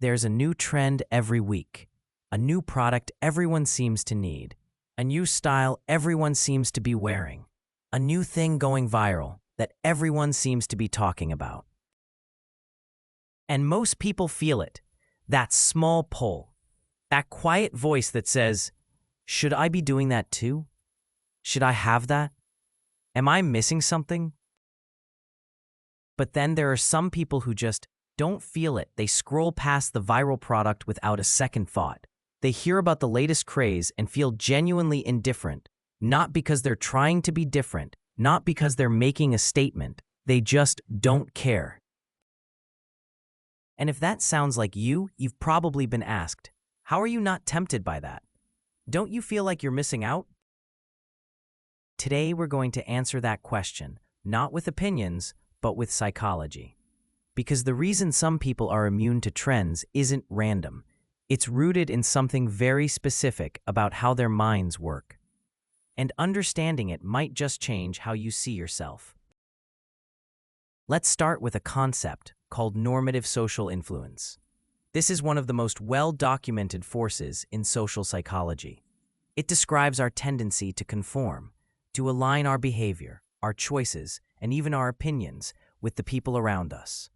There's a new trend every week, a new product everyone seems to need, a new style everyone seems to be wearing, a new thing going viral that everyone seems to be talking about. And most people feel it, that small pull, that quiet voice that says, should I be doing that too? Should I have that? Am I missing something? But then there are some people who just don't feel it. They scroll past the viral product without a second thought. They hear about the latest craze and feel genuinely indifferent, not because they're trying to be different, not because they're making a statement. They just don't care. And if that sounds like you, you've probably been asked, how are you not tempted by that? Don't you feel like you're missing out? Today we're going to answer that question, not with opinions, but with psychology. Because the reason some people are immune to trends isn't random. It's rooted in something very specific about how their minds work. And understanding it might just change how you see yourself. Let's start with a concept called normative social influence. This is one of the most well-documented forces in social psychology. It describes our tendency to conform, to align our behavior, our choices, and even our opinions with the people around us.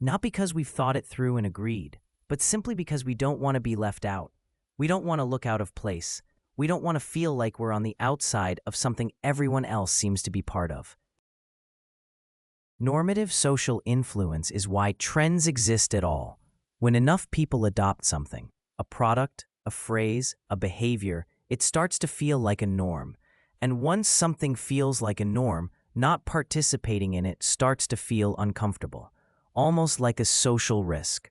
Not because we've thought it through and agreed, but simply because we don't want to be left out. We don't want to look out of place. We don't want to feel like we're on the outside of something everyone else seems to be part of. Normative social influence is why trends exist at all. When enough people adopt something, a product, a phrase, a behavior, it starts to feel like a norm. And once something feels like a norm, not participating in it starts to feel uncomfortable, almost like a social risk.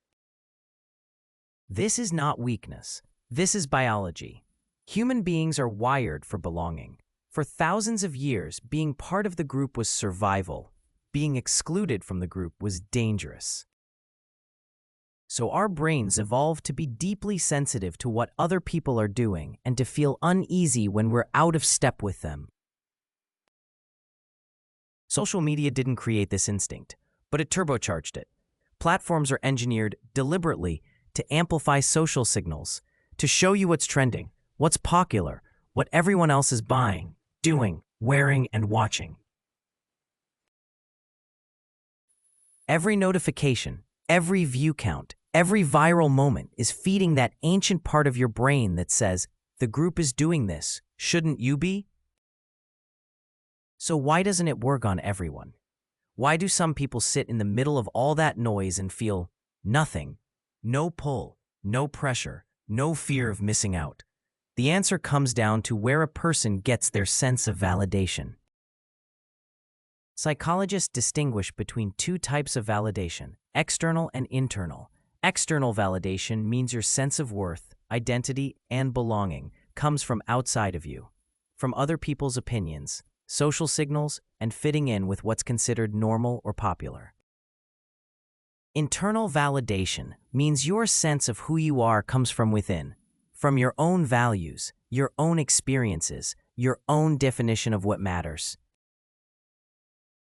This is not weakness. This is biology. Human beings are wired for belonging. For thousands of years, being part of the group was survival. Being excluded from the group was dangerous. So our brains evolved to be deeply sensitive to what other people are doing and to feel uneasy when we're out of step with them. Social media didn't create this instinct, but it turbocharged it. Platforms are engineered deliberately to amplify social signals, to show you what's trending, what's popular, what everyone else is buying, doing, wearing, and watching. Every notification, every view count, every viral moment is feeding that ancient part of your brain that says, the group is doing this, shouldn't you be? So why doesn't it work on everyone? Why do some people sit in the middle of all that noise and feel nothing, no pull, no pressure, no fear of missing out? The answer comes down to where a person gets their sense of validation. Psychologists distinguish between two types of validation, external and internal. External validation means your sense of worth, identity, and belonging comes from outside of you, from other people's opinions, social signals, and fitting in with what's considered normal or popular. Internal validation means your sense of who you are comes from within, from your own values, your own experiences, your own definition of what matters.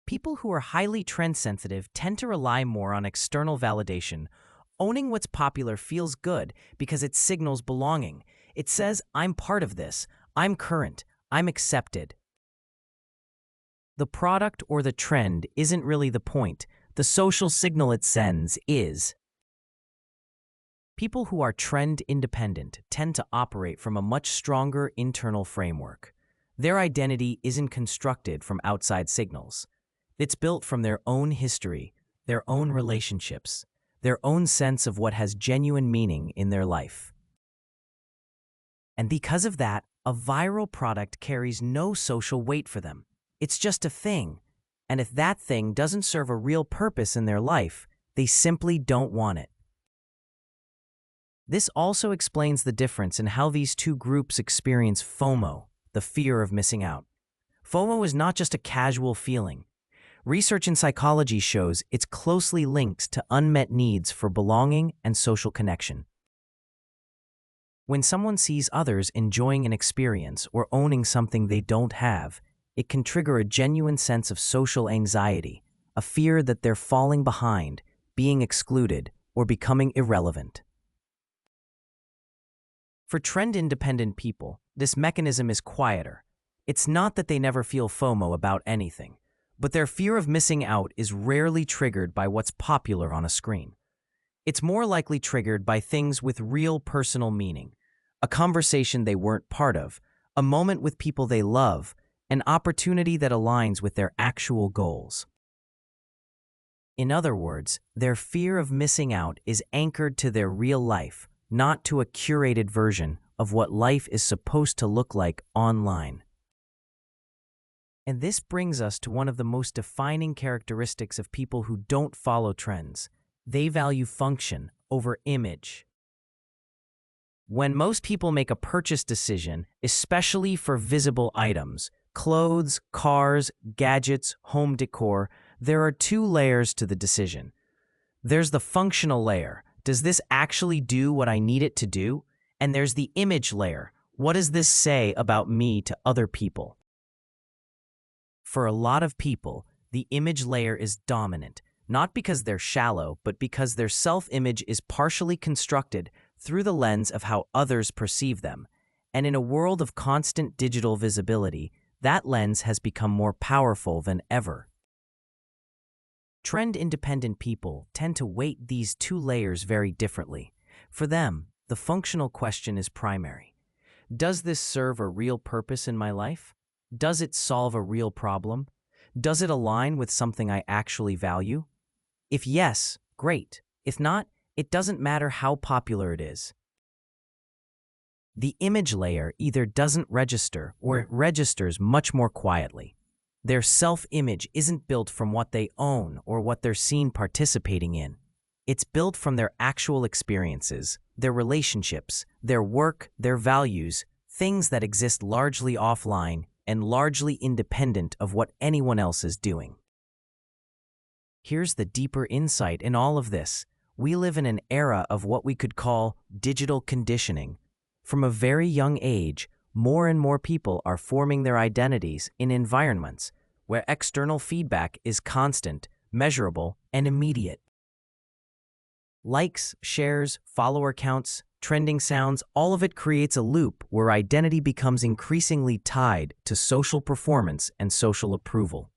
People who are highly trend-sensitive tend to rely more on external validation. Owning what's popular feels good because it signals belonging. It says, I'm part of this, I'm current, I'm accepted. The product or the trend isn't really the point. The social signal it sends is. People who are trend-independent tend to operate from a much stronger internal framework. Their identity isn't constructed from outside signals. It's built from their own history, their own relationships, their own sense of what has genuine meaning in their life. And because of that, a viral product carries no social weight for them. It's just a thing. And if that thing doesn't serve a real purpose in their life, they simply don't want it. This also explains the difference in how these two groups experience FOMO, the fear of missing out. FOMO is not just a casual feeling. Research in psychology shows it's closely linked to unmet needs for belonging and social connection. When someone sees others enjoying an experience or owning something they don't have, it can trigger a genuine sense of social anxiety, a fear that they're falling behind, being excluded, or becoming irrelevant. For trend-independent people, this mechanism is quieter. It's not that they never feel FOMO about anything, but their fear of missing out is rarely triggered by what's popular on a screen. It's more likely triggered by things with real personal meaning, a conversation they weren't part of, a moment with people they love, an opportunity that aligns with their actual goals. In other words, their fear of missing out is anchored to their real life, not to a curated version of what life is supposed to look like online. And this brings us to one of the most defining characteristics of people who don't follow trends. They value function over image. When most people make a purchase decision, especially for visible items, clothes, cars, gadgets, home decor, there are two layers to the decision. There's the functional layer. Does this actually do what I need it to do? And there's the image layer. What does this say about me to other people? For a lot of people, the image layer is dominant, not because they're shallow, but because their self-image is partially constructed through the lens of how others perceive them. And in a world of constant digital visibility, that lens has become more powerful than ever. Trend-independent people tend to weight these two layers very differently. For them, the functional question is primary. Does this serve a real purpose in my life? Does it solve a real problem? Does it align with something I actually value? If yes, great. If not, it doesn't matter how popular it is. The image layer either doesn't register or it registers much more quietly. Their self-image isn't built from what they own or what they're seen participating in. It's built from their actual experiences, their relationships, their work, their values, things that exist largely offline and largely independent of what anyone else is doing. Here's the deeper insight in all of this. We live in an era of what we could call digital conditioning. From a very young age, more and more people are forming their identities in environments where external feedback is constant, measurable, and immediate. Likes, shares, follower counts, trending sounds, all of it creates a loop where identity becomes increasingly tied to social performance and social approval.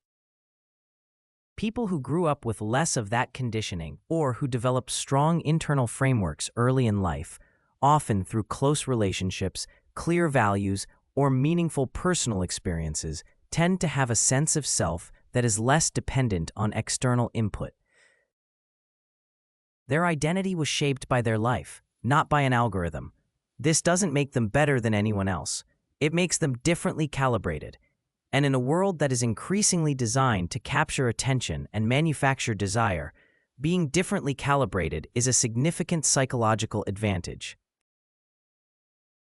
People who grew up with less of that conditioning or who develop strong internal frameworks early in life, often through close relationships, clear values, or meaningful personal experiences, tend to have a sense of self that is less dependent on external input. Their identity was shaped by their life, not by an algorithm. This doesn't make them better than anyone else. It makes them differently calibrated. And in a world that is increasingly designed to capture attention and manufacture desire, being differently calibrated is a significant psychological advantage.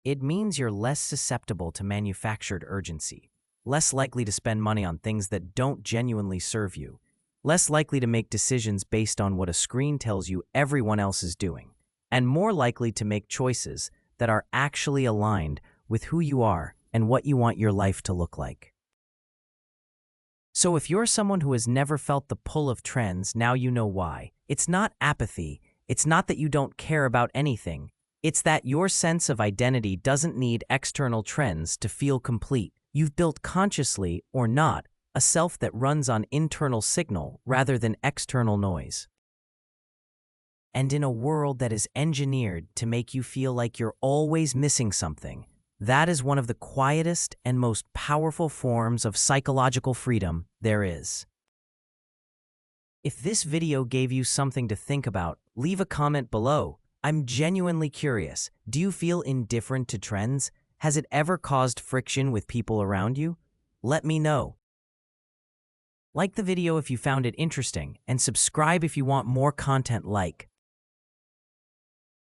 It means you're less susceptible to manufactured urgency, less likely to spend money on things that don't genuinely serve you, less likely to make decisions based on what a screen tells you everyone else is doing, and more likely to make choices that are actually aligned with who you are and what you want your life to look like. So if you're someone who has never felt the pull of trends, now you know why. It's not apathy. It's not that you don't care about anything. It's that your sense of identity doesn't need external trends to feel complete. You've built consciously or not a self that runs on internal signal rather than external noise. And in a world that is engineered to make you feel like you're always missing something, that is one of the quietest and most powerful forms of psychological freedom there is. If this video gave you something to think about, leave a comment below. I'm genuinely curious. Do you feel indifferent to trends? Has it ever caused friction with people around you? Let me know. Like the video if you found it interesting, and subscribe if you want more content like